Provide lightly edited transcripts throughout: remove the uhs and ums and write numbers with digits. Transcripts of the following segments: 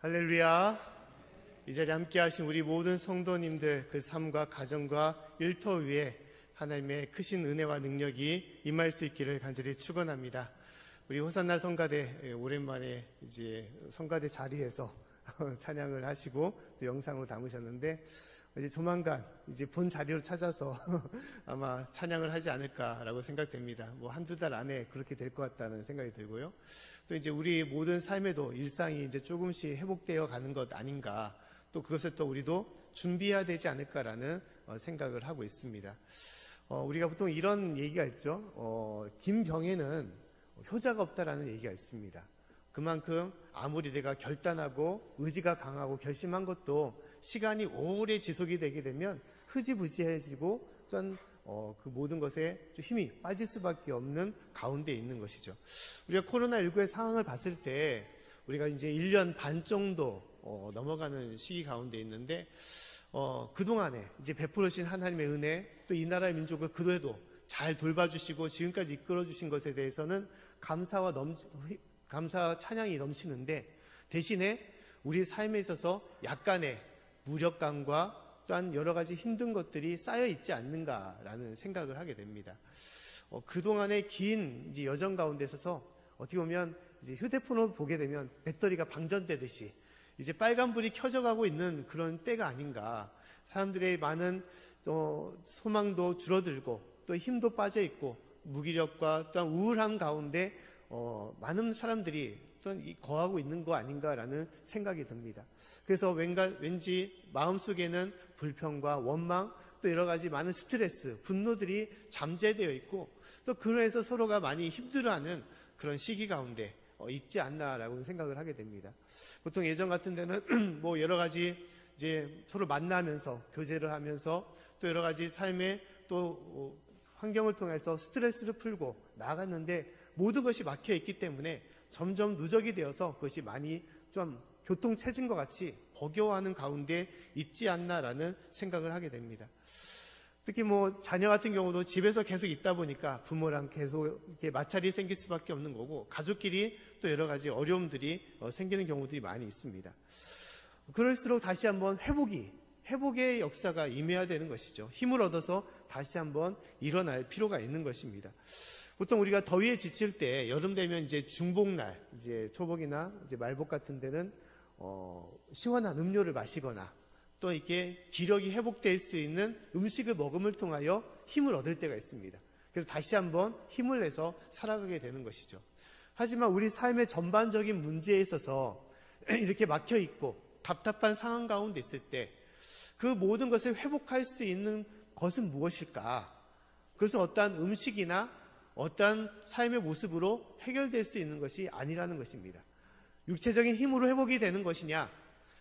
할렐루야. 이 자리에 함께 하신 우리 모든 성도님들, 그 삶과 가정과 일터 위에 하나님의 크신 은혜와 능력이 임할 수 있기를 간절히 축원합니다. 우리 호산나 성가대 오랜만에 이제 성가대 자리에서 찬양을 하시고 또 영상으로 담으셨는데, 이제 조만간 이제 본 자리로 찾아서 아마 찬양을 하지 않을까라고 생각됩니다. 뭐 한두 달 안에 그렇게 될 것 같다는 생각이 들고요. 또 이제 우리 모든 삶에도 일상이 이제 조금씩 회복되어 가는 것 아닌가, 또 그것을 또 우리도 준비해야 되지 않을까라는 생각을 하고 있습니다. 우리가 보통 이런 얘기가 있죠. 긴 병에는 효자가 없다라는 얘기가 있습니다. 그만큼 아무리 내가 결단하고 의지가 강하고 결심한 것도 시간이 오래 지속이 되게 되면 흐지부지해지고 또한 그 모든 것에 좀 힘이 빠질 수밖에 없는 가운데 있는 것이죠. 우리가 코로나19의 상황을 봤을 때 우리가 이제 1년 반 정도 넘어가는 시기 가운데 있는데, 그동안에 이제 베풀으신 하나님의 은혜, 또 이 나라의 민족을 그래도 잘 돌봐주시고 지금까지 이끌어주신 것에 대해서는 감사와 찬양이 넘치는데, 대신에 우리 삶에 있어서 약간의 무력감과 또한 여러 가지 힘든 것들이 쌓여 있지 않는가라는 생각을 하게 됩니다. 그동안의 긴 이제 여정 가운데 있어서 어떻게 보면 이제 휴대폰을 보게 되면 배터리가 방전되듯이 이제 빨간불이 켜져가고 있는 그런 때가 아닌가. 사람들의 많은 소망도 줄어들고 또 힘도 빠져 있고 무기력과 또한 우울함 가운데 많은 사람들이 또한 거하고 있는 거 아닌가라는 생각이 듭니다. 그래서 왠지 마음속에는 불평과 원망, 또 여러 가지 많은 스트레스, 분노들이 잠재되어 있고, 또 그래서 서로가 많이 힘들어하는 그런 시기 가운데 있지 않나라고 생각을 하게 됩니다. 보통 예전 같은 데는 뭐 여러 가지 이제 서로 만나면서 교제를 하면서 또 여러 가지 삶의 또 환경을 통해서 스트레스를 풀고 나아갔는데, 모든 것이 막혀 있기 때문에 점점 누적이 되어서 그것이 많이 좀 교통체증과 같이 버겨워하는 가운데 있지 않나라는 생각을 하게 됩니다. 특히 뭐 자녀 같은 경우도 집에서 계속 있다 보니까 부모랑 계속 이렇게 마찰이 생길 수밖에 없는 거고, 가족끼리 또 여러 가지 어려움들이 생기는 경우들이 많이 있습니다. 그럴수록 다시 한번 회복의 역사가 임해야 되는 것이죠. 힘을 얻어서 다시 한번 일어날 필요가 있는 것입니다. 보통 우리가 더위에 지칠 때 여름 되면 이제 중복날, 이제 초복이나 이제 말복 같은 데는 시원한 음료를 마시거나 또 이렇게 기력이 회복될 수 있는 음식을 먹음을 통하여 힘을 얻을 때가 있습니다. 그래서 다시 한번 힘을 내서 살아가게 되는 것이죠. 하지만 우리 삶의 전반적인 문제에 있어서 이렇게 막혀 있고 답답한 상황 가운데 있을 때 그 모든 것을 회복할 수 있는 것은 무엇일까? 그것은 어떠한 음식이나 어떠한 삶의 모습으로 해결될 수 있는 것이 아니라는 것입니다. 육체적인 힘으로 회복이 되는 것이냐,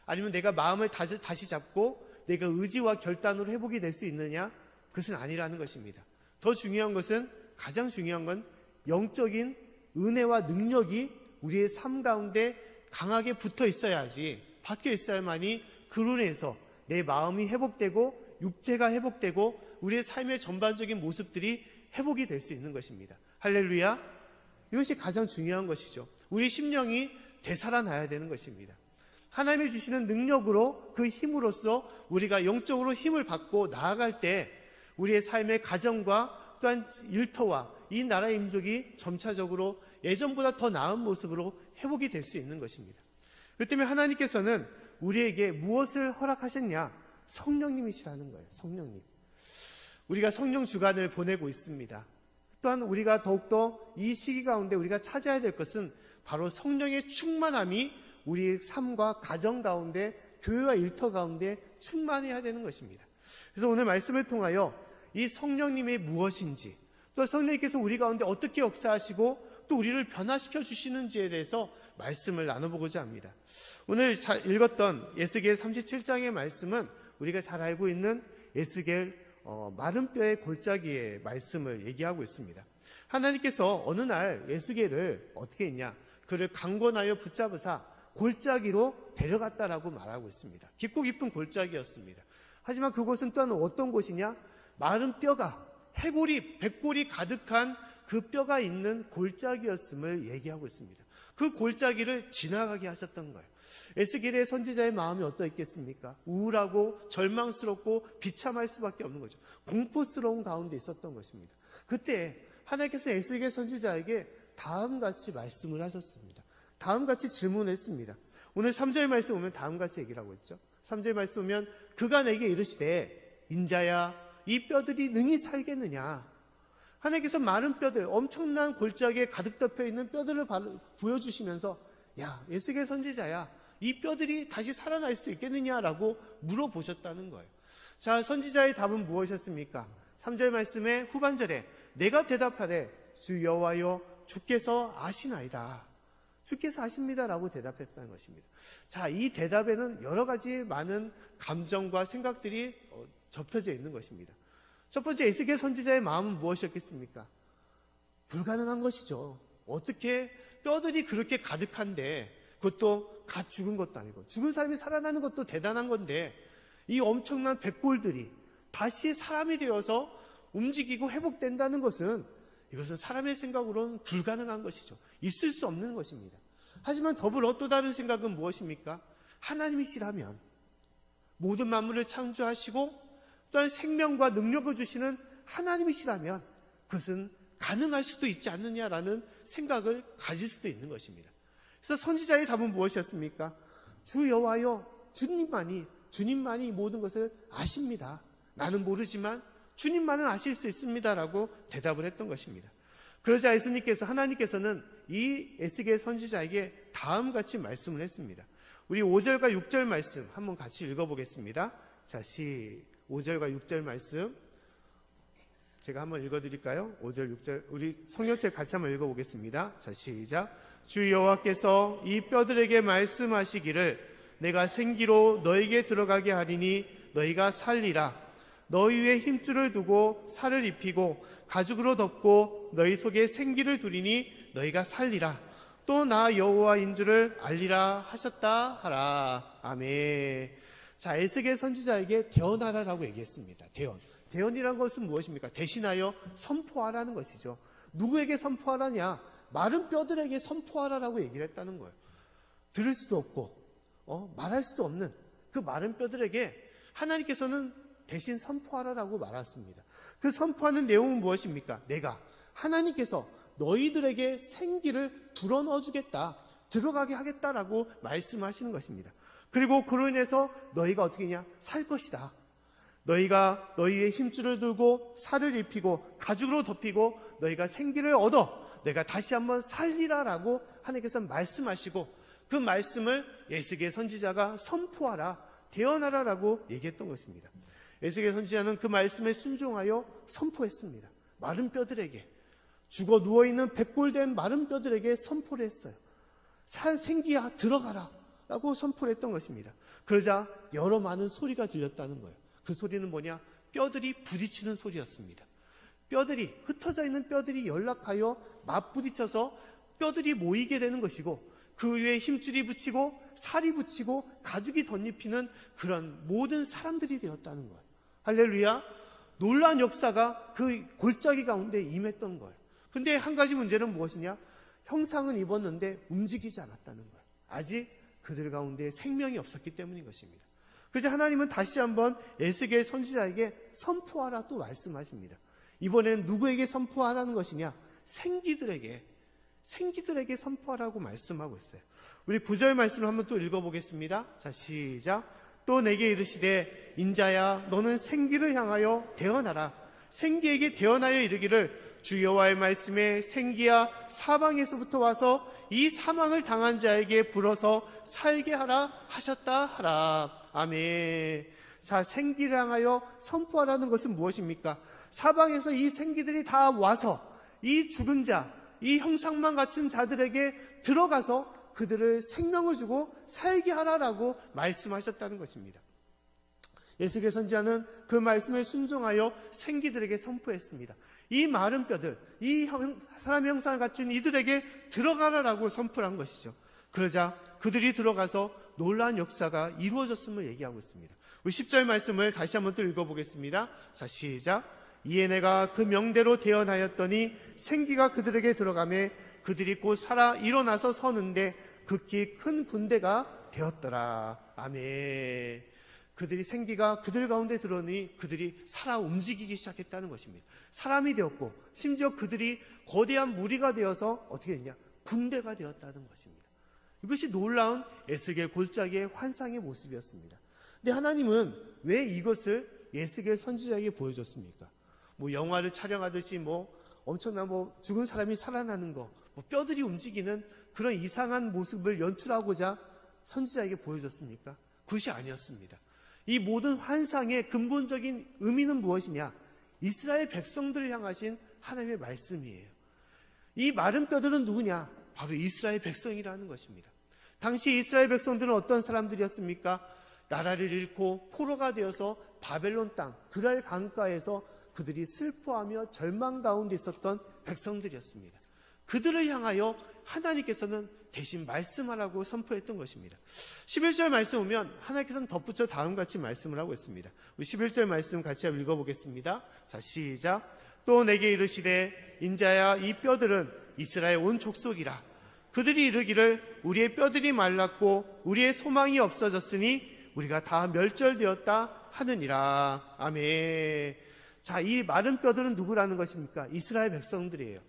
아니면 내가 마음을 다시 잡고 내가 의지와 결단으로 회복이 될 수 있느냐, 그것은 아니라는 것입니다. 더 중요한 것은, 가장 중요한 건 영적인 은혜와 능력이 우리의 삶 가운데 강하게 붙어 있어야지, 박혀 있어야만이 그로 인해서 내 마음이 회복되고 육체가 회복되고 우리의 삶의 전반적인 모습들이 회복이 될 수 있는 것입니다. 할렐루야. 이것이 가장 중요한 것이죠. 우리 심령이 되살아나야 되는 것입니다. 하나님이 주시는 능력으로, 그 힘으로써 우리가 영적으로 힘을 받고 나아갈 때 우리의 삶의 가정과 또한 일터와 이 나라의 민족이 점차적으로 예전보다 더 나은 모습으로 회복이 될 수 있는 것입니다. 그 때문에 하나님께서는 우리에게 무엇을 허락하셨냐? 성령님이시라는 거예요. 성령님. 우리가 성령 주간을 보내고 있습니다. 또한 우리가 더욱더 이 시기 가운데 우리가 찾아야 될 것은 바로 성령의 충만함이 우리의 삶과 가정 가운데, 교회와 일터 가운데 충만해야 되는 것입니다. 그래서 오늘 말씀을 통하여 이 성령님의 무엇인지, 또 성령님께서 우리 가운데 어떻게 역사하시고 또 우리를 변화시켜 주시는지에 대해서 말씀을 나눠보고자 합니다. 오늘 읽었던 에스겔 37장의 말씀은 우리가 잘 알고 있는 에스겔 마른 뼈의 골짜기의 말씀을 얘기하고 있습니다. 하나님께서 어느 날 에스겔을 어떻게 했냐, 그를 강권하여 붙잡으사 골짜기로 데려갔다라고 말하고 있습니다. 깊고 깊은 골짜기였습니다. 하지만 그곳은 또한 어떤 곳이냐, 마른 뼈가, 해골이, 백골이 가득한 그 뼈가 있는 골짜기였음을 얘기하고 있습니다. 그 골짜기를 지나가게 하셨던 거예요. 에스겔의 선지자의 마음이 어떠했겠습니까? 우울하고 절망스럽고 비참할 수밖에 없는 거죠. 공포스러운 가운데 있었던 것입니다. 그때 하나님께서 에스겔 선지자에게 다음같이 말씀을 하셨습니다. 다음같이 질문했습니다. 오늘 3절 말씀 보면 다음같이 얘기를 하고 있죠. 3절 말씀 보면 그가 내게 이르시되 인자야 이 뼈들이 능히 살겠느냐. 하나님께서 많은 뼈들, 엄청난 골짜기에 가득 덮여 있는 뼈들을 보여주시면서 야 에스겔 선지자야 이 뼈들이 다시 살아날 수 있겠느냐라고 물어보셨다는 거예요. 자, 선지자의 답은 무엇이었습니까? 3절 말씀의 후반절에 내가 대답하되 주 여호와여 주께서 아시나이다. 주께서 아십니다라고 대답했다는 것입니다. 자, 이 대답에는 여러 가지 많은 감정과 생각들이 접혀져 있는 것입니다. 첫 번째, 에스겔 선지자의 마음은 무엇이었겠습니까? 불가능한 것이죠. 어떻게 뼈들이 그렇게 가득한데, 그것도 갓 죽은 것도 아니고 죽은 사람이 살아나는 것도 대단한 건데, 이 엄청난 백골들이 다시 사람이 되어서 움직이고 회복된다는 것은, 이것은 사람의 생각으로는 불가능한 것이죠. 있을 수 없는 것입니다. 하지만 더불어 또 다른 생각은 무엇입니까? 하나님이시라면, 모든 만물을 창조하시고 또한 생명과 능력을 주시는 하나님이시라면 그것은 가능할 수도 있지 않느냐라는 생각을 가질 수도 있는 것입니다. 그래서 선지자의 답은 무엇이었습니까? 주 여호와여 주님만이 모든 것을 아십니다. 나는 모르지만 주님만은 아실 수 있습니다라고 대답을 했던 것입니다. 그러자 예수님께서, 하나님께서는 이 에스겔 선지자에게 다음같이 말씀을 했습니다. 우리 5절과 6절 말씀 한번 같이 읽어보겠습니다. 자, 5절과 6절 말씀 제가 한번 읽어드릴까요? 5절, 6절 우리 성경책 같이 한번 읽어보겠습니다. 자, 시작. 주 여호와께서 이 뼈들에게 말씀하시기를 내가 생기로 너에게 들어가게 하리니 너희가 살리라. 너희 위에 힘줄을 두고 살을 입히고 가죽으로 덮고 너희 속에 생기를 두리니 너희가 살리라. 또 나 여호와인 줄을 알리라 하셨다 하라. 아멘. 자, 에스겔 선지자에게 대언하라라고 얘기했습니다. 대언이란 것은 무엇입니까? 대신하여 선포하라는 것이죠. 누구에게 선포하라냐? 마른 뼈들에게 선포하라라고 얘기를 했다는 거예요. 들을 수도 없고 말할 수도 없는 그 마른 뼈들에게 하나님께서는 대신 선포하라라고 말했습니다. 그 선포하는 내용은 무엇입니까? 내가 하나님께서 너희들에게 생기를 불어넣어 주겠다, 들어가게 하겠다라고 말씀하시는 것입니다. 그리고 그로 인해서 너희가 어떻게 하냐? 살 것이다. 너희가 너희의 힘줄을 들고 살을 입히고 가죽으로 덮이고 너희가 생기를 얻어 내가 다시 한번 살리라라고 하나님께서 말씀하시고 그 말씀을 에스겔 선지자가 선포하라, 대언하라라고 얘기했던 것입니다. 에스겔 선지자는 그 말씀에 순종하여 선포했습니다. 마른 뼈들에게, 죽어 누워있는 백골된 마른 뼈들에게 선포를 했어요. 생기야 들어가라 라고 선포를 했던 것입니다. 그러자 여러 많은 소리가 들렸다는 거예요. 그 소리는 뭐냐? 뼈들이 부딪히는 소리였습니다. 뼈들이, 흩어져 있는 뼈들이 연락하여 맞부딪혀서 뼈들이 모이게 되는 것이고 그 위에 힘줄이 붙이고 살이 붙이고 가죽이 덧입히는 그런 모든 사람들이 되었다는 거예요. 할렐루야. 놀라운 역사가 그 골짜기 가운데 임했던 거예요. 근데 한 가지 문제는 무엇이냐? 형상은 입었는데 움직이지 않았다는 거예요. 아직 그들 가운데 생명이 없었기 때문인 것입니다. 그래서 하나님은 다시 한번 에스겔 선지자에게 선포하라 또 말씀하십니다. 이번에는 누구에게 선포하라는 것이냐? 생기들에게 선포하라고 말씀하고 있어요. 우리 9절 말씀을 한번 또 읽어보겠습니다. 자, 시작. 또 내게 이르시되 인자야 너는 생기를 향하여 대언하라. 생기에게 대언하여 이르기를 주 여호와의 말씀에 생기야 사방에서부터 와서 이 사망을 당한 자에게 불어서 살게 하라 하셨다 하라. 아멘. 자, 생기를 향하여 선포하라는 것은 무엇입니까? 사방에서 이 생기들이 다 와서 이 죽은 자, 이 형상만 갖춘 자들에게 들어가서 그들을 생명을 주고 살게 하라라고 말씀하셨다는 것입니다. 에스겔 선지자는 그 말씀에 순종하여 생기들에게 선포했습니다. 이 마른 뼈들, 이 사람의 형상을 갖춘 이들에게 들어가라라고 선포한 것이죠. 그러자 그들이 들어가서 놀라운 역사가 이루어졌음을 얘기하고 있습니다. 우리 10절 말씀을 다시 한번 또 읽어보겠습니다. 자, 시작. 이에 내가 그 명대로 대언하였더니 생기가 그들에게 들어가매 그들이 곧 살아 일어나서 서는데 극히 큰 군대가 되었더라. 아멘. 그들이 생기가 그들 가운데 들어오니 그들이 살아 움직이기 시작했다는 것입니다. 사람이 되었고 심지어 그들이 거대한 무리가 되어서 어떻게 됐냐? 군대가 되었다는 것입니다. 이것이 놀라운 에스겔 골짜기의 환상의 모습이었습니다. 근데 하나님은 왜 이것을 에스겔 선지자에게 보여줬습니까? 영화를 촬영하듯이 엄청난 죽은 사람이 살아나는 거, 뼈들이 움직이는 그런 이상한 모습을 연출하고자 선지자에게 보여줬습니까? 그것이 아니었습니다. 이 모든 환상의 근본적인 의미는 무엇이냐? 이스라엘 백성들을 향하신 하나님의 말씀이에요. 이 마른 뼈들은 누구냐? 바로 이스라엘 백성이라는 것입니다. 당시 이스라엘 백성들은 어떤 사람들이었습니까? 나라를 잃고 포로가 되어서 바벨론 땅 그랄 강가에서 그들이 슬퍼하며 절망 가운데 있었던 백성들이었습니다. 그들을 향하여 하나님께서는 대신 말씀하라고 선포했던 것입니다. 11절 말씀 보면 하나님께서는 덧붙여 다음같이 말씀을 하고 있습니다. 우리 11절 말씀 같이 한번 읽어보겠습니다. 자, 시작. 또 내게 이르시되 인자야 이 뼈들은 이스라엘 온 족속이라. 그들이 이르기를 우리의 뼈들이 말랐고 우리의 소망이 없어졌으니 우리가 다 멸절되었다 하느니라. 아멘. 자, 이 마른 뼈들은 누구라는 것입니까? 이스라엘 백성들이에요.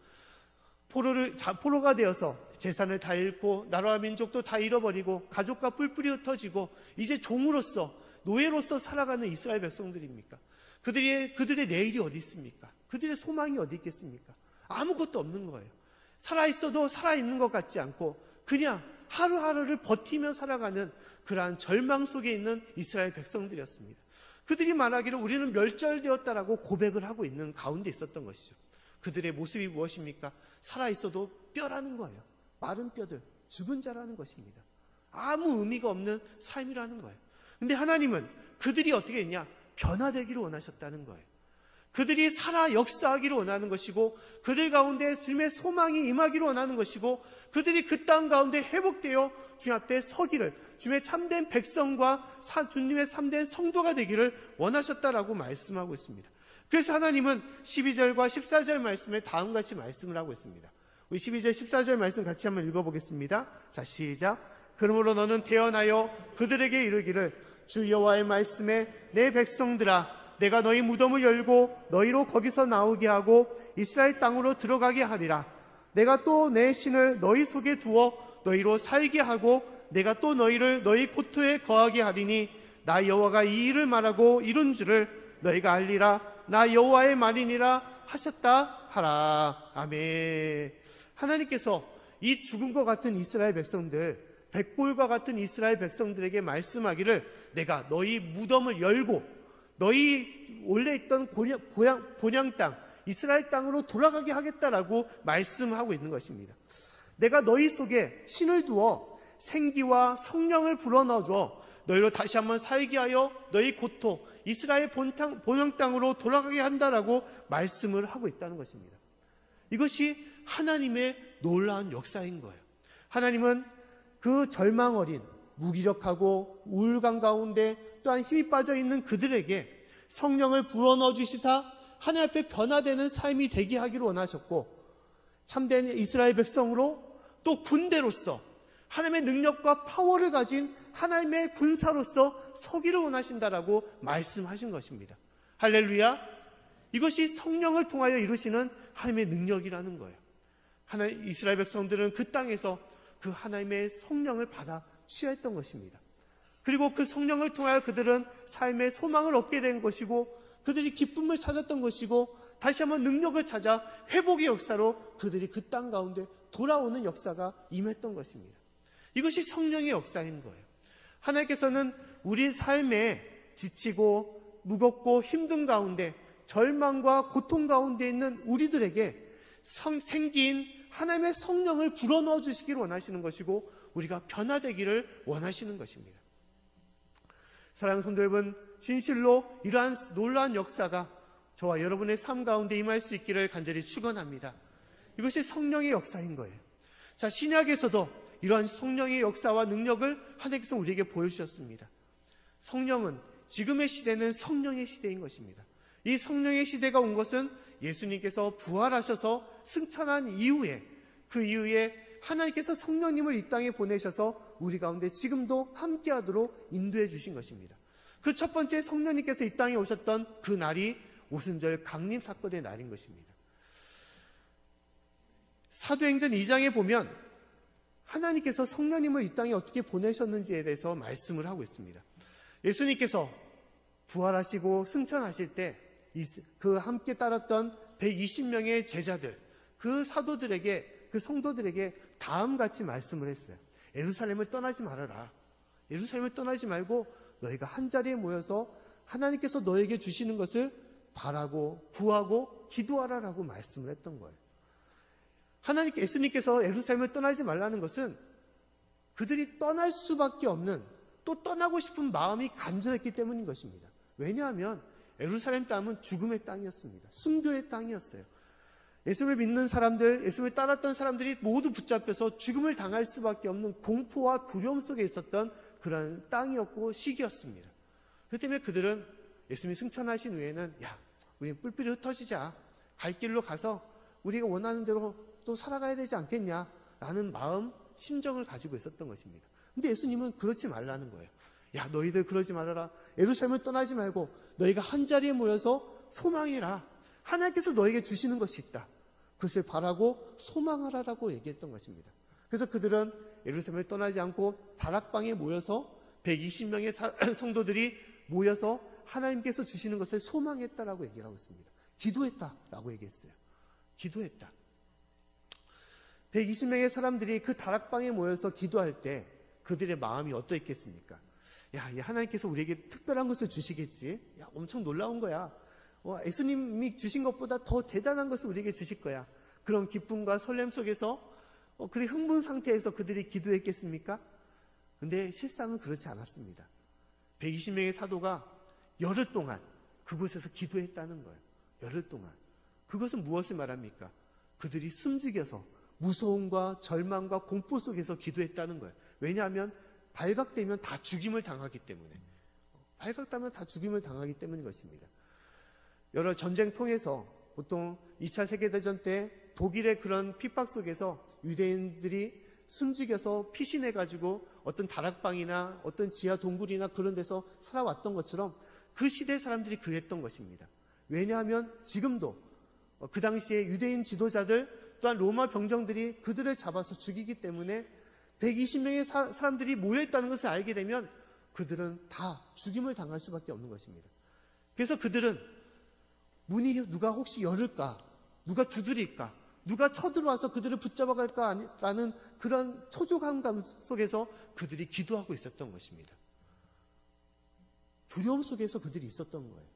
포로가 되어서 재산을 다 잃고 나라와 민족도 다 잃어버리고 가족과 뿔뿔이 흩어지고 이제 종으로서 노예로서 살아가는 이스라엘 백성들입니까? 그들의 내일이 어디 있습니까? 그들의 소망이 어디 있겠습니까? 아무것도 없는 거예요. 살아있어도 살아있는 것 같지 않고 그냥 하루하루를 버티며 살아가는 그러한 절망 속에 있는 이스라엘 백성들이었습니다. 그들이 말하기를 우리는 멸절되었다라고 고백을 하고 있는 가운데 있었던 것이죠. 그들의 모습이 무엇입니까? 살아있어도 뼈라는 거예요. 마른 뼈들, 죽은 자라는 것입니다. 아무 의미가 없는 삶이라는 거예요. 근데 하나님은 그들이 어떻게 했냐? 변화되기를 원하셨다는 거예요. 그들이 살아 역사하기를 원하는 것이고 그들 가운데 주님의 소망이 임하기를 원하는 것이고 그들이 그 땅 가운데 회복되어 주님 앞에 서기를 주님의 참된 백성과 주님의 참된 성도가 되기를 원하셨다라고 말씀하고 있습니다. 그래서 하나님은 12절과 14절 말씀에 다음같이 말씀을 하고 있습니다. 우리 12절 14절 말씀 같이 한번 읽어보겠습니다. 자, 시작. 그러므로 너는 태어나여 그들에게 이르기를 주 여호와의 말씀에 내 백성들아 내가 너희 무덤을 열고 너희로 거기서 나오게 하고 이스라엘 땅으로 들어가게 하리라. 내가 또 내 신을 너희 속에 두어 너희로 살게 하고 내가 또 너희를 너희 고토에 거하게 하리니 나 여호와가 이 일을 말하고 이룬 줄을 너희가 알리라. 나 여호와의 말이니라 하셨다 하라. 아멘. 하나님께서 이 죽은 것 같은 이스라엘 백성들, 백골과 같은 이스라엘 백성들에게 말씀하기를 내가 너희 무덤을 열고 너희 원래 있던 본향 땅 이스라엘 땅으로 돌아가게 하겠다라고 말씀하고 있는 것입니다. 내가 너희 속에 신을 두어 생기와 성령을 불어넣어줘 너희로 다시 한번 살게 하여 너희 고토 이스라엘 본향 땅으로 돌아가게 한다라고 말씀을 하고 있다는 것입니다. 이것이 하나님의 놀라운 역사인 거예요. 하나님은 그 절망 어린 무기력하고 우울감 가운데 또한 힘이 빠져있는 그들에게 성령을 불어넣어 주시사 하나님 앞에 변화되는 삶이 되게 하기를 원하셨고 참된 이스라엘 백성으로 또 군대로서 하나님의 능력과 파워를 가진 하나님의 군사로서 서기를 원하신다라고 말씀하신 것입니다. 할렐루야. 이것이 성령을 통하여 이루시는 하나님의 능력이라는 거예요. 이스라엘 백성들은 그 땅에서 그 하나님의 성령을 받아 취했던 것입니다. 그리고 그 성령을 통하여 그들은 삶의 소망을 얻게 된 것이고 그들이 기쁨을 찾았던 것이고 다시 한번 능력을 찾아 회복의 역사로 그들이 그 땅 가운데 돌아오는 역사가 임했던 것입니다. 이것이 성령의 역사인 거예요. 하나님께서는 우리 삶에 지치고 무겁고 힘든 가운데 절망과 고통 가운데 있는 우리들에게 생긴 하나님의 성령을 불어넣어 주시기를 원하시는 것이고 우리가 변화되기를 원하시는 것입니다. 사랑하는 성도 여러분, 진실로 이러한 놀라운 역사가 저와 여러분의 삶 가운데 임할 수 있기를 간절히 축원합니다. 이것이 성령의 역사인 거예요. 자, 신약에서도 이러한 성령의 역사와 능력을 하나님께서 우리에게 보여주셨습니다. 성령은 지금의 시대는 성령의 시대인 것입니다. 이 성령의 시대가 온 것은 예수님께서 부활하셔서 승천한 이후에 그 이후에 하나님께서 성령님을 이 땅에 보내셔서 우리 가운데 지금도 함께하도록 인도해 주신 것입니다. 그 첫 번째 성령님께서 이 땅에 오셨던 그 날이 오순절 강림 사건의 날인 것입니다. 사도행전 2장에 보면 하나님께서 성령님을 이 땅에 어떻게 보내셨는지에 대해서 말씀을 하고 있습니다. 예수님께서 부활하시고 승천하실 때 그 함께 따랐던 120명의 제자들, 그 사도들에게, 그 성도들에게 다음같이 말씀을 했어요. 예루살렘을 떠나지 말아라. 예루살렘을 떠나지 말고 너희가 한자리에 모여서 하나님께서 너에게 주시는 것을 바라고 구하고 기도하라라고 말씀을 했던 거예요. 예수님께서 예루살렘을 떠나지 말라는 것은 그들이 떠날 수밖에 없는, 또 떠나고 싶은 마음이 간절했기 때문인 것입니다. 왜냐하면 예루살렘 땅은 죽음의 땅이었습니다. 순교의 땅이었어요. 예수를 믿는 사람들, 예수를 따랐던 사람들이 모두 붙잡혀서 죽음을 당할 수밖에 없는 공포와 두려움 속에 있었던 그런 땅이었고 시기였습니다. 그 때문에 그들은 예수님이 승천하신 후에는 우리 뿔뿔이 흩어지자, 갈 길로 가서 우리가 원하는 대로 또 살아가야 되지 않겠냐라는 마음, 심정을 가지고 있었던 것입니다. 근데 예수님은 그렇지 말라는 거예요. 너희들 그러지 말아라. 예루살렘을 떠나지 말고 너희가 한자리에 모여서 소망해라. 하나님께서 너에게 주시는 것이 있다. 그것을 바라고 소망하라라고 얘기했던 것입니다. 그래서 그들은 예루살렘을 떠나지 않고 다락방에 모여서 120명의 성도들이 모여서 하나님께서 주시는 것을 소망했다라고 얘기를 하고 있습니다. 기도했다라고 얘기했어요. 기도했다. 120명의 사람들이 그 다락방에 모여서 기도할 때 그들의 마음이 어떠했겠습니까? 하나님께서 우리에게 특별한 것을 주시겠지. 엄청 놀라운 거야. 예수님이 주신 것보다 더 대단한 것을 우리에게 주실 거야. 그런 기쁨과 설렘 속에서 그들이 흥분 상태에서 그들이 기도했겠습니까? 근데 실상은 그렇지 않았습니다. 120명의 사도가 열흘 동안 그곳에서 기도했다는 거예요. 열흘 동안. 그것은 무엇을 말합니까? 그들이 숨죽여서 무서움과 절망과 공포 속에서 기도했다는 거예요. 왜냐하면 발각되면 다 죽임을 당하기 때문에. 발각되면 다 죽임을 당하기 때문인 것입니다. 여러 전쟁 통해서 보통 2차 세계대전 때 독일의 그런 핍박 속에서 유대인들이 숨죽여서 피신해가지고 어떤 다락방이나 어떤 지하 동굴이나 그런 데서 살아왔던 것처럼 그 시대 사람들이 그랬던 것입니다. 왜냐하면 지금도 그 당시에 유대인 지도자들 또한 로마 병정들이 그들을 잡아서 죽이기 때문에 120명의 사람들이 모여있다는 것을 알게 되면 그들은 다 죽임을 당할 수밖에 없는 것입니다. 그래서 그들은 문이 누가 혹시 열을까? 누가 두드릴까? 누가 쳐들어와서 그들을 붙잡아갈까? 라는 그런 초조함 속에서 그들이 기도하고 있었던 것입니다. 두려움 속에서 그들이 있었던 거예요.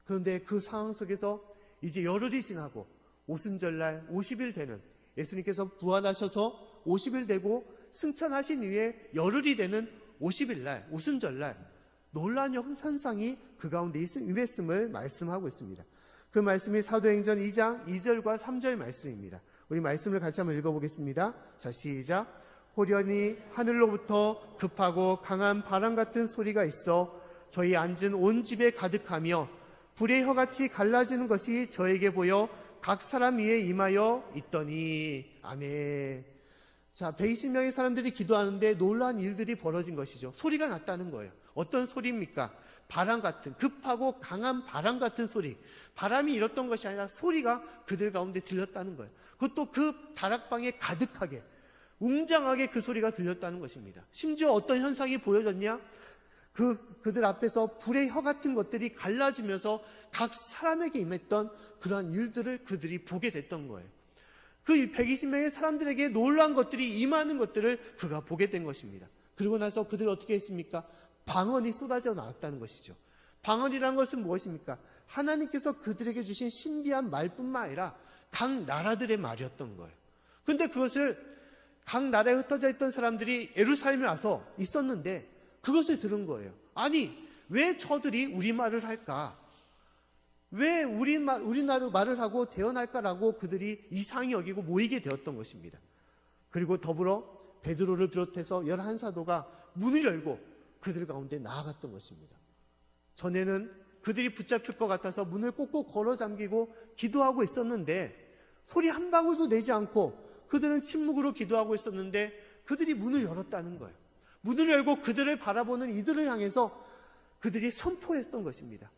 그런데 그 상황 속에서 이제 열흘이 지나고 오순절날 50일 되는, 예수님께서 부활하셔서 50일 되고 승천하신 이후에 열흘이 되는 50일날, 오순절날 놀라운 현상이 그 가운데 임했음을 말씀하고 있습니다. 그 말씀이 사도행전 2장 2절과 3절 말씀입니다. 우리 말씀을 같이 한번 읽어보겠습니다. 자, 시작. 호련히 하늘로부터 급하고 강한 바람 같은 소리가 있어 저희 앉은 온 집에 가득하며 불의 혀같이 갈라지는 것이 저에게 보여 각 사람 위에 임하여 있더니. 아멘. 자, 120명의 사람들이 기도하는데 놀라운 일들이 벌어진 것이죠. 소리가 났다는 거예요. 어떤 소리입니까? 바람 같은, 급하고 강한 바람 같은 소리. 바람이 일었던 것이 아니라 소리가 그들 가운데 들렸다는 거예요. 그것도 그 다락방에 가득하게, 웅장하게 그 소리가 들렸다는 것입니다. 심지어 어떤 현상이 보여졌냐? 그들 앞에서 불의 혀 같은 것들이 갈라지면서 각 사람에게 임했던 그러한 일들을 그들이 보게 됐던 거예요. 그 120명의 사람들에게 놀라운 것들이 임하는 것들을 그가 보게 된 것입니다. 그리고 나서 그들 어떻게 했습니까? 방언이 쏟아져 나왔다는 것이죠. 방언이라는 것은 무엇입니까? 하나님께서 그들에게 주신 신비한 말뿐만 아니라 각 나라들의 말이었던 거예요. 그런데 그것을 각 나라에 흩어져 있던 사람들이 예루살렘에 와서 있었는데 그것을 들은 거예요. 아니, 왜 저들이 우리말을 할까? 왜 우리나라 말을 하고 대언할까라고 그들이 이상히 여기고 모이게 되었던 것입니다. 그리고 더불어 베드로를 비롯해서 11사도가 문을 열고 그들 가운데 나아갔던 것입니다. 전에는 그들이 붙잡힐 것 같아서 문을 꼭꼭 걸어 잠기고 기도하고 있었는데 소리 한 방울도 내지 않고 그들은 침묵으로 기도하고 있었는데 그들이 문을 열었다는 거예요. 문을 열고 그들을 바라보는 이들을 향해서 그들이 선포했던 것입니다.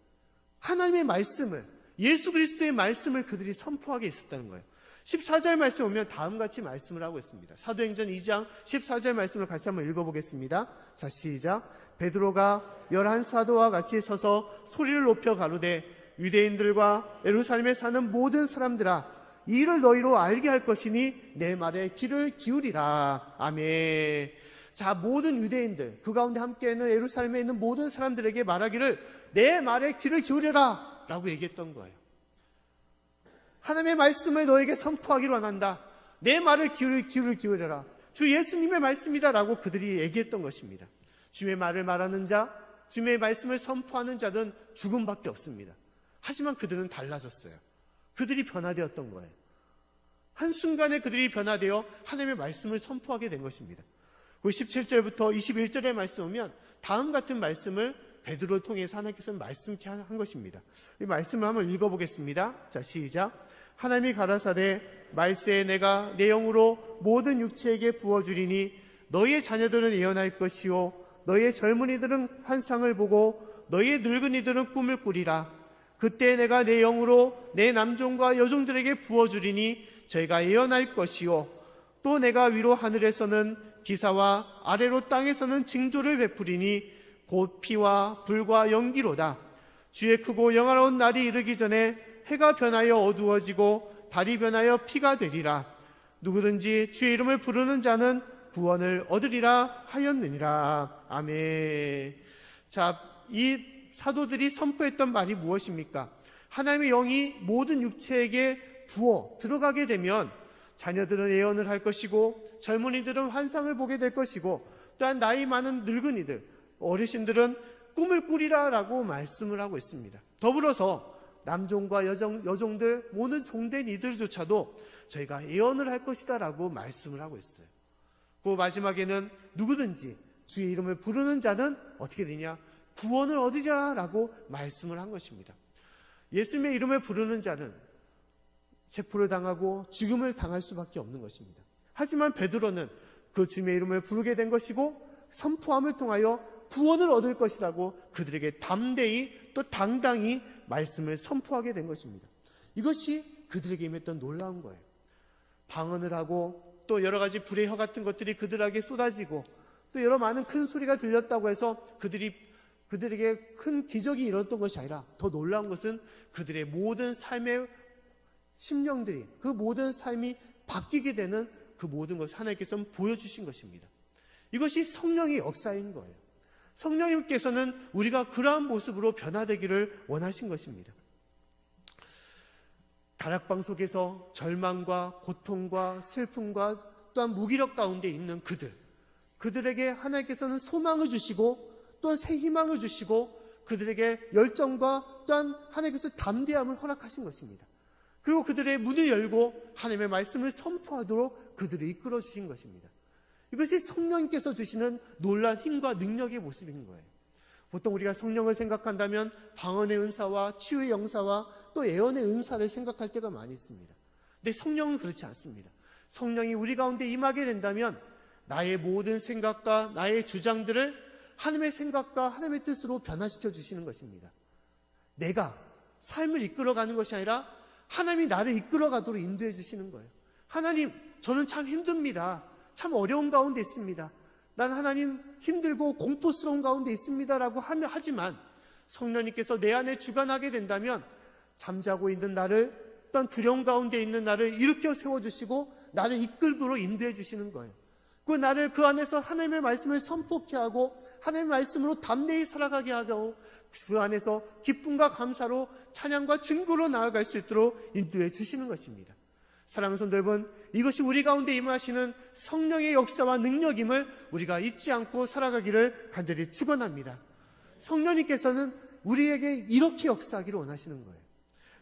하나님의 말씀을, 예수 그리스도의 말씀을 그들이 선포하게 있었다는 거예요. 14절 말씀 오면 다음같이 말씀을 하고 있습니다. 사도행전 2장 14절 말씀을 같이 한번 읽어보겠습니다. 자, 시작. 베드로가 11사도와 같이 서서 소리를 높여 가로되 유대인들과 예루살렘에 사는 모든 사람들아, 이 일을 너희로 알게 할 것이니 내 말에 귀를 기울이라. 아멘. 자, 모든 유대인들, 그 가운데 함께 있는 예루살렘에 있는 모든 사람들에게 말하기를 내 말에 귀를 기울여라 라고 얘기했던 거예요. 하나님의 말씀을 너에게 선포하기를 원한다. 내 말을 귀를 기울여라. 주 예수님의 말씀이다 라고 그들이 얘기했던 것입니다. 주의 말을 말하는 자, 주의 말씀을 선포하는 자는 죽음밖에 없습니다. 하지만 그들은 달라졌어요. 그들이 변화되었던 거예요. 한순간에 그들이 변화되어 하나님의 말씀을 선포하게 된 것입니다. 17절부터 21절의 말씀 오면 다음 같은 말씀을 베드로를 통해서 하나님께서 말씀케 한 것입니다. 이 말씀을 한번 읽어보겠습니다. 자, 시작. 하나님이 가라사대 말세에 내가 내 영으로 모든 육체에게 부어주리니 너희의 자녀들은 예언할 것이요 너희의 젊은이들은 환상을 보고 너희의 늙은이들은 꿈을 꾸리라. 그때 내가 내 영으로 내 남종과 여종들에게 부어주리니 저희가 예언할 것이요 또 내가 위로 하늘에서는 기사와 아래로 땅에서는 징조를 베푸리니 곧 피와 불과 연기로다. 주의 크고 영화로운 날이 이르기 전에 해가 변하여 어두워지고 달이 변하여 피가 되리라. 누구든지 주의 이름을 부르는 자는 구원을 얻으리라 하였느니라. 아멘. 자, 이 사도들이 선포했던 말이 무엇입니까? 하나님의 영이 모든 육체에게 부어 들어가게 되면 자녀들은 예언을 할 것이고 젊은이들은 환상을 보게 될 것이고 또한 나이 많은 늙은이들, 어르신들은 꿈을 꾸리라 라고 말씀을 하고 있습니다. 더불어서 남종과 여종들, 모든 종된 이들조차도 저희가 예언을 할 것이다 라고 말씀을 하고 있어요. 그 마지막에는 누구든지 주의 이름을 부르는 자는 어떻게 되냐? 구원을 얻으리라 라고 말씀을 한 것입니다. 예수님의 이름을 부르는 자는 체포를 당하고 죽음을 당할 수밖에 없는 것입니다. 하지만 베드로는 그 주님의 이름을 부르게 된 것이고 선포함을 통하여 구원을 얻을 것이라고 그들에게 담대히 또 당당히 말씀을 선포하게 된 것입니다. 이것이 그들에게 임했던 놀라운 거예요. 방언을 하고 또 여러 가지 불의 혀 같은 것들이 그들에게 쏟아지고 또 여러 많은 큰 소리가 들렸다고 해서 그들에게 큰 기적이 일어났던 것이 아니라 더 놀라운 것은 그들의 모든 삶의 심령들이, 그 모든 삶이 바뀌게 되는 그 모든 것을 하나님께서 보여주신 것입니다. 이것이 성령의 역사인 거예요. 성령님께서는 우리가 그러한 모습으로 변화되기를 원하신 것입니다. 다락방 속에서 절망과 고통과 슬픔과 또한 무기력 가운데 있는 그들에게 하나님께서는 소망을 주시고 또한 새 희망을 주시고 그들에게 열정과 또한 하나님께서 담대함을 허락하신 것입니다. 그리고 그들의 문을 열고 하나님의 말씀을 선포하도록 그들을 이끌어 주신 것입니다. 이것이 성령님께서 주시는 놀라운 힘과 능력의 모습인 거예요. 보통 우리가 성령을 생각한다면 방언의 은사와 치유의 영사와 또 예언의 은사를 생각할 때가 많이 있습니다. 근데 성령은 그렇지 않습니다. 성령이 우리 가운데 임하게 된다면 나의 모든 생각과 나의 주장들을 하나님의 생각과 하나님의 뜻으로 변화시켜 주시는 것입니다. 내가 삶을 이끌어가는 것이 아니라 하나님이 나를 이끌어가도록 인도해 주시는 거예요. 하나님, 저는 참 힘듭니다. 참 어려운 가운데 있습니다. 난 하나님 힘들고 공포스러운 가운데 있습니다 라고 하지만 성령님께서 내 안에 주관하게 된다면 잠자고 있는 나를, 또한 두려움 가운데 있는 나를 일으켜 세워주시고 나를 이끌도록 인도해 주시는 거예요. 나를 그 안에서 하나님의 말씀을 선포케 하고 하나님의 말씀으로 담대히 살아가게 하고 그 안에서 기쁨과 감사로 찬양과 증거로 나아갈 수 있도록 인도해 주시는 것입니다. 사랑하는 성도 여러분, 이것이 우리 가운데 임하시는 성령의 역사와 능력임을 우리가 잊지 않고 살아가기를 간절히 축원합니다. 성령님께서는 우리에게 이렇게 역사하기를 원하시는 거예요.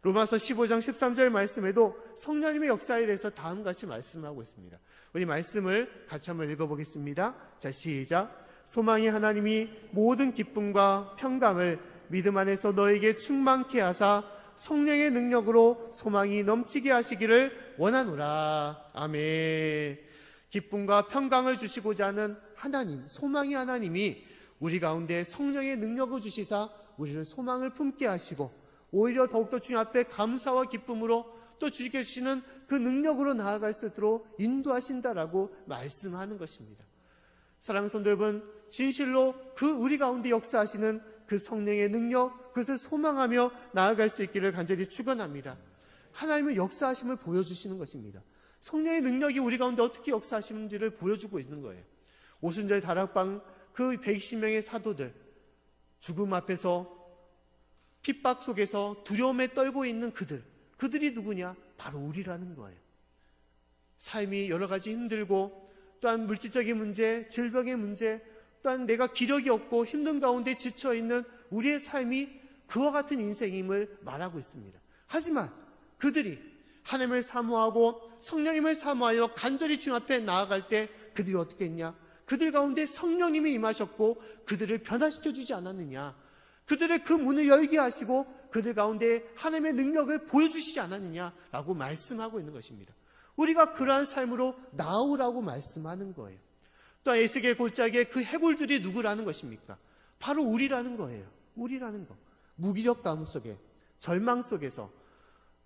로마서 15장 13절 말씀에도 성령님의 역사에 대해서 다음같이 말씀하고 있습니다. 우리 말씀을 같이 한번 읽어보겠습니다. 자, 시작. 소망이 하나님이 모든 기쁨과 평강을 믿음 안에서 너에게 충만케 하사 성령의 능력으로 소망이 넘치게 하시기를 원하노라. 아멘. 기쁨과 평강을 주시고자 하는 하나님, 소망의 하나님이 우리 가운데 성령의 능력을 주시사 우리를 소망을 품게 하시고 오히려 더욱더 주님 앞에 감사와 기쁨으로 또 주님께 주시는 그 능력으로 나아갈 수 있도록 인도하신다라고 말씀하는 것입니다. 사랑하는 성도 여러분, 진실로 그 우리 가운데 역사하시는 그 성령의 능력, 그것을 소망하며 나아갈 수 있기를 간절히 축원합니다. 하나님은 역사하심을 보여주시는 것입니다. 성령의 능력이 우리 가운데 어떻게 역사하시는지를 보여주고 있는 거예요. 오순절 다락방 그 120명의 사도들, 죽음 앞에서 핍박 속에서 두려움에 떨고 있는 그들이 누구냐? 바로 우리라는 거예요. 삶이 여러 가지 힘들고 또한 물질적인 문제, 질병의 문제, 또한 내가 기력이 없고 힘든 가운데 지쳐있는 우리의 삶이 그와 같은 인생임을 말하고 있습니다. 하지만 그들이 하나님을 사모하고 성령님을 사모하여 간절히 주님 앞에 나아갈 때 그들이 어떻게 했냐? 그들 가운데 성령님이 임하셨고 그들을 변화시켜주지 않았느냐? 그들의 그 문을 열게 하시고 그들 가운데 하나님의 능력을 보여주시지 않았느냐라고 말씀하고 있는 것입니다. 우리가 그러한 삶으로 나오라고 말씀하는 거예요. 또 에스겔 골짜기에 그 해골들이 누구라는 것입니까? 바로 우리라는 거예요. 우리라는 거. 무기력감 속에, 절망 속에서,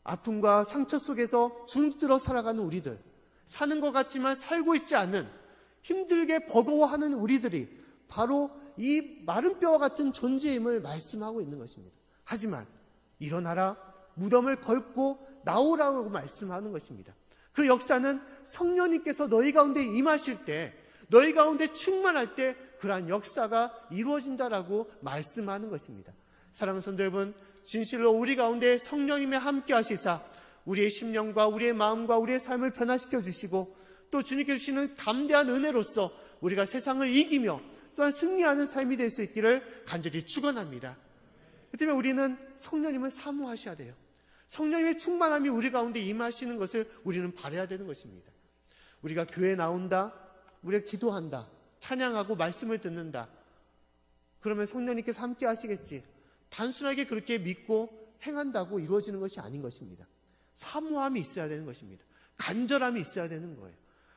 아픔과 상처 속에서 주눅들어 살아가는 우리들, 사는 것 같지만 살고 있지 않은, 힘들게 버거워하는 우리들이 바로 이 마른 뼈와 같은 존재임을 말씀하고 있는 것입니다. 하지만 일어나라, 무덤을 걸고 나오라고 말씀하는 것입니다. 그 역사는 성령님께서 너희 가운데 임하실 때, 너희 가운데 충만할 때 그러한 역사가 이루어진다라고 말씀하는 것입니다. 사랑하는 성도 여러분, 진실로 우리 가운데 성령님의 함께 하시사 우리의 심령과 우리의 마음과 우리의 삶을 변화시켜 주시고 또 주님께 주시는 담대한 은혜로서 우리가 세상을 이기며 또한 승리하는 삶이 될 수 있기를 간절히 축원합니다. 그 때문에 우리는 성령님을 사모하셔야 돼요. 성령님의 충만함이 우리 가운데 임하시는 것을 우리는 바라야 되는 것입니다. 우리가 교회에 나온다, 우리가 기도한다, 찬양하고 말씀을 듣는다, 그러면 성령님께서 함께 하시겠지. 단순하게 그렇게 믿고 행한다고 이루어지는 것이 아닌 것입니다. 사모함이 있어야 되는 것입니다. 간절함이 있어야 되는 거예요.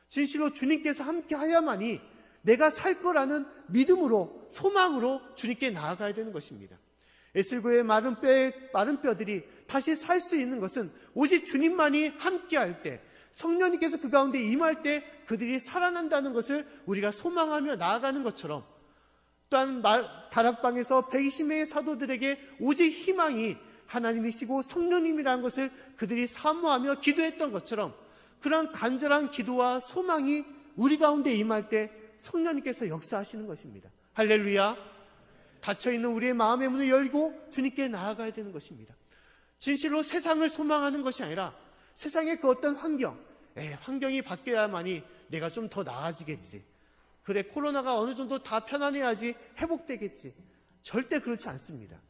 진실로 주님께서 함께 하야만이 내가 살 거라는 믿음으로, 소망으로 주님께 나아가야 되는 것입니다. 에슬고의 마른 뼈들이 다시 살 수 있는 것은 오직 주님만이 함께 할 때, 성령님께서 그 가운데 임할 때 그들이 살아난다는 것을 우리가 소망하며 나아가는 것처럼, 또한 다락방에서 120명의 사도들에게 오직 희망이 하나님이시고 성령님이라는 것을 그들이 사모하며 기도했던 것처럼, 그런 간절한 기도와 소망이 우리 가운데 임할 때 성령님께서 역사하시는 것입니다. 할렐루야. 닫혀있는 우리의 마음의 문을 열고 주님께 나아가야 되는 것입니다. 진실로 세상을 소망하는 것이 아니라 세상의 그 어떤 환경이 바뀌어야만이 내가 좀 더 나아지겠지. 그래, 코로나가 어느 정도 다 편안해야지 회복되겠지. 절대 그렇지 않습니다.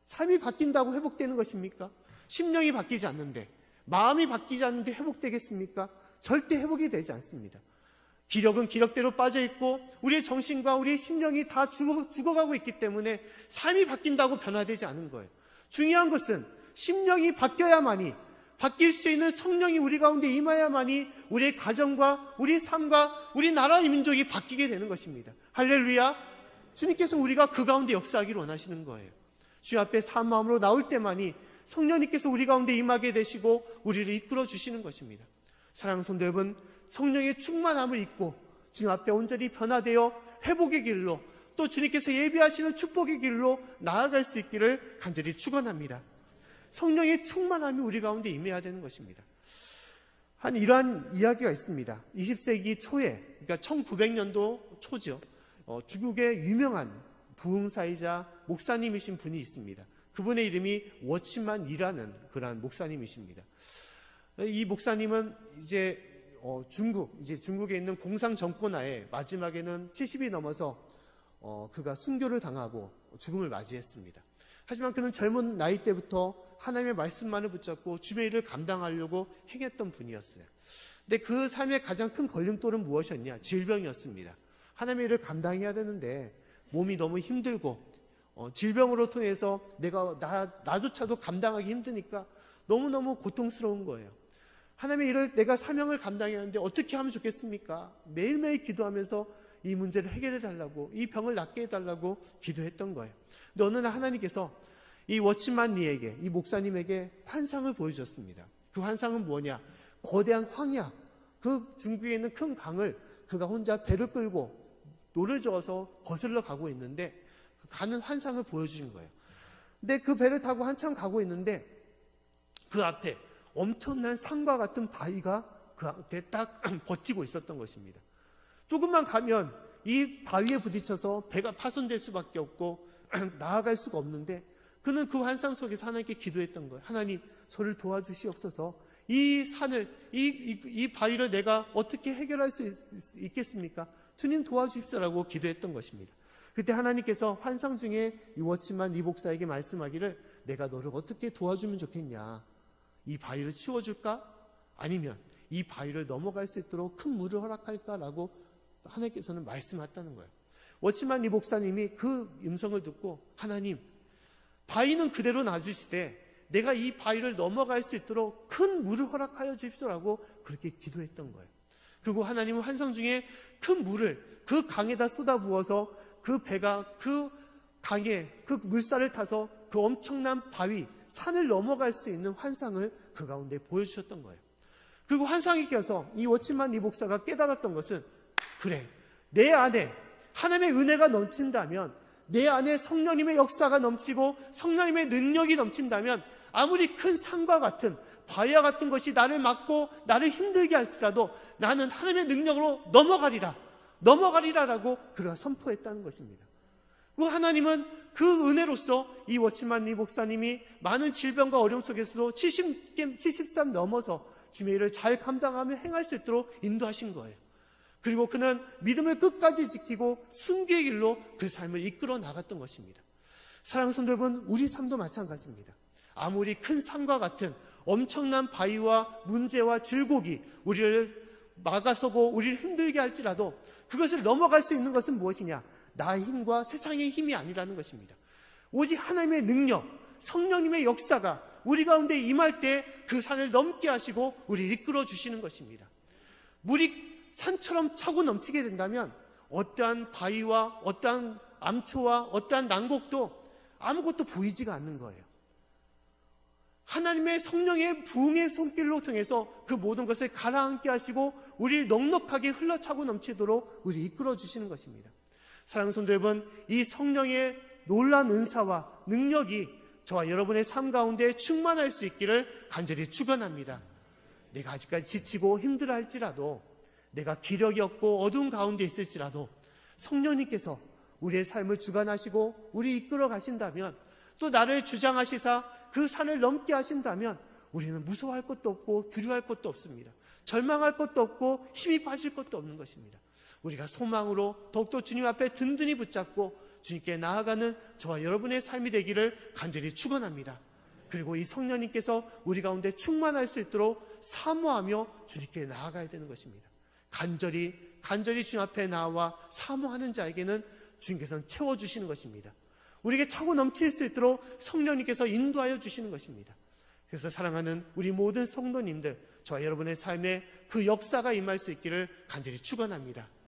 삶이 바뀐다고 회복되는 것입니까? 심령이 바뀌지 않는데, 마음이 바뀌지 않는데 회복되겠습니까? 절대 회복이 되지 않습니다. 기력은 기력대로 빠져있고 우리의 정신과 우리의 심령이 다 죽어가고 있기 때문에 삶이 바뀐다고 변화되지 않은 거예요. 중요한 것은 심령이 바뀌어야만이, 바뀔 수 있는 성령이 우리 가운데 임해야만이 우리의 가정과 우리의 삶과 우리 나라의 민족이 바뀌게 되는 것입니다. 할렐루야. 주님께서 우리가 그 가운데 역사하기를 원하시는 거예요. 주님 앞에 사모함으로 나올 때만이 성령님께서 우리 가운데 임하게 되시고 우리를 이끌어 주시는 것입니다. 사랑하는 성도 여러분, 성령의 충만함을 입고 주님 앞에 온전히 변화되어 회복의 길로, 또 주님께서 예비하시는 축복의 길로 나아갈 수 있기를 간절히 축원합니다. 성령의 충만함이 우리 가운데 임해야 되는 것입니다. 이러한 이야기가 있습니다. 20세기 초에, 그러니까 1900년도 초죠. 중국의 유명한 부흥사이자 목사님이신 분이 있습니다. 그분의 이름이 워치만 이라는 그러한 목사님이십니다. 이 목사님은 이제 중국에 있는 공산 정권하에 마지막에는 70이 넘어서 그가 순교를 당하고 죽음을 맞이했습니다. 하지만 그는 젊은 나이 때부터 하나님의 말씀만을 붙잡고 주의 일을 감당하려고 행했던 분이었어요. 근데 그 삶의 가장 큰 걸림돌은 무엇이었냐? 질병이었습니다. 하나님의 일을 감당해야 되는데 몸이 너무 힘들고 질병으로 통해서 나조차도 감당하기 힘드니까 너무너무 고통스러운 거예요. 하나님의 일을 내가 사명을 감당해야 하는데 어떻게 하면 좋겠습니까? 매일매일 기도하면서 이 문제를 해결해 달라고, 이 병을 낫게 해달라고 기도했던 거예요. 근데 어느 날 하나님께서 이 워치만 리에게, 이 목사님에게 환상을 보여주셨습니다. 그 환상은 뭐냐? 거대한 황야, 그 중국에 있는 큰 강을 그가 혼자 배를 끌고 노를 저어서 거슬러 가고 있는데 가는 환상을 보여주신 거예요. 근데 그 배를 타고 한참 가고 있는데 그 앞에 엄청난 산과 같은 바위가 그 앞에 딱 버티고 있었던 것입니다. 조금만 가면 이 바위에 부딪혀서 배가 파손될 수밖에 없고 나아갈 수가 없는데 그는 그 환상 속에서 하나님께 기도했던 거예요. 하나님, 저를 도와주시옵소서. 이 산을, 이 바위를 내가 어떻게 해결할 수 있겠습니까? 주님 도와주십시오라고 기도했던 것입니다. 그때 하나님께서 환상 중에 이 워치만 이 목사에게 말씀하기를, 내가 너를 어떻게 도와주면 좋겠냐? 이 바위를 치워줄까? 아니면 이 바위를 넘어갈 수 있도록 큰 물을 허락할까라고 하나님께서는 말씀하셨다는 거예요. 워치만 이 목사님이 그 음성을 듣고, 하나님, 바위는 그대로 놔주시되 내가 이 바위를 넘어갈 수 있도록 큰 물을 허락하여 주십시오라고 그렇게 기도했던 거예요. 그리고 하나님은 환상 중에 큰 물을 그 강에다 쏟아부어서 그 배가 그 강에 그 물살을 타서 그 엄청난 바위, 산을 넘어갈 수 있는 환상을 그 가운데 보여주셨던 거예요. 그리고 환상이 껴서 이 워치만 이 목사가 깨달았던 것은, 그래, 내 안에 하나님의 은혜가 넘친다면, 내 안에 성령님의 역사가 넘치고 성령님의 능력이 넘친다면 아무리 큰 산과 같은 바위와 같은 것이 나를 막고 나를 힘들게 할지라도 나는 하나님의 능력으로 넘어가리라라고 그가 선포했다는 것입니다. 그리고 하나님은 그 은혜로서 이 워치만 이 목사님이 많은 질병과 어려움 속에서도 70살 넘어서 주님의 일을 잘 감당하며 행할 수 있도록 인도하신 거예요. 그리고 그는 믿음을 끝까지 지키고 순교의 길로 그 삶을 이끌어 나갔던 것입니다. 사랑하는 성도 여러분, 우리 삶도 마찬가지입니다. 아무리 큰 산과 같은 엄청난 바위와 문제와 질곡이 우리를 막아서고 우리를 힘들게 할지라도 그것을 넘어갈 수 있는 것은 무엇이냐? 나의 힘과 세상의 힘이 아니라는 것입니다. 오직 하나님의 능력, 성령님의 역사가 우리 가운데 임할 때 그 산을 넘게 하시고 우리를 이끌어 주시는 것입니다. 물이 산처럼 차고 넘치게 된다면 어떠한 바위와 어떠한 암초와 어떠한 난곡도 아무것도 보이지가 않는 거예요. 하나님의 성령의 부흥의 손길로 통해서 그 모든 것을 가라앉게 하시고 우리를 넉넉하게 흘러차고 넘치도록 우리를 이끌어 주시는 것입니다. 사랑하는 성도 여러분, 이 성령의 놀라운 은사와 능력이 저와 여러분의 삶 가운데 충만할 수 있기를 간절히 축원합니다. 내가 아직까지 지치고 힘들어 할지라도, 내가 기력이 없고 어두운 가운데 있을지라도 성령님께서 우리의 삶을 주관하시고 우리 이끌어 가신다면, 또 나를 주장하시사 그 산을 넘게 하신다면 우리는 무서워할 것도 없고 두려워할 것도 없습니다. 절망할 것도 없고 힘이 빠질 것도 없는 것입니다. 우리가 소망으로 더욱더 주님 앞에 든든히 붙잡고 주님께 나아가는 저와 여러분의 삶이 되기를 간절히 축원합니다. 그리고 이 성령님께서 우리 가운데 충만할 수 있도록 사모하며 주님께 나아가야 되는 것입니다. 간절히 주님 앞에 나와 사모하는 자에게는 주님께서는 채워주시는 것입니다. 우리에게 차고 넘칠 수 있도록 성령님께서 인도하여 주시는 것입니다. 그래서 사랑하는 우리 모든 성도님들, 저와 여러분의 삶에 그 역사가 임할 수 있기를 간절히 축원합니다.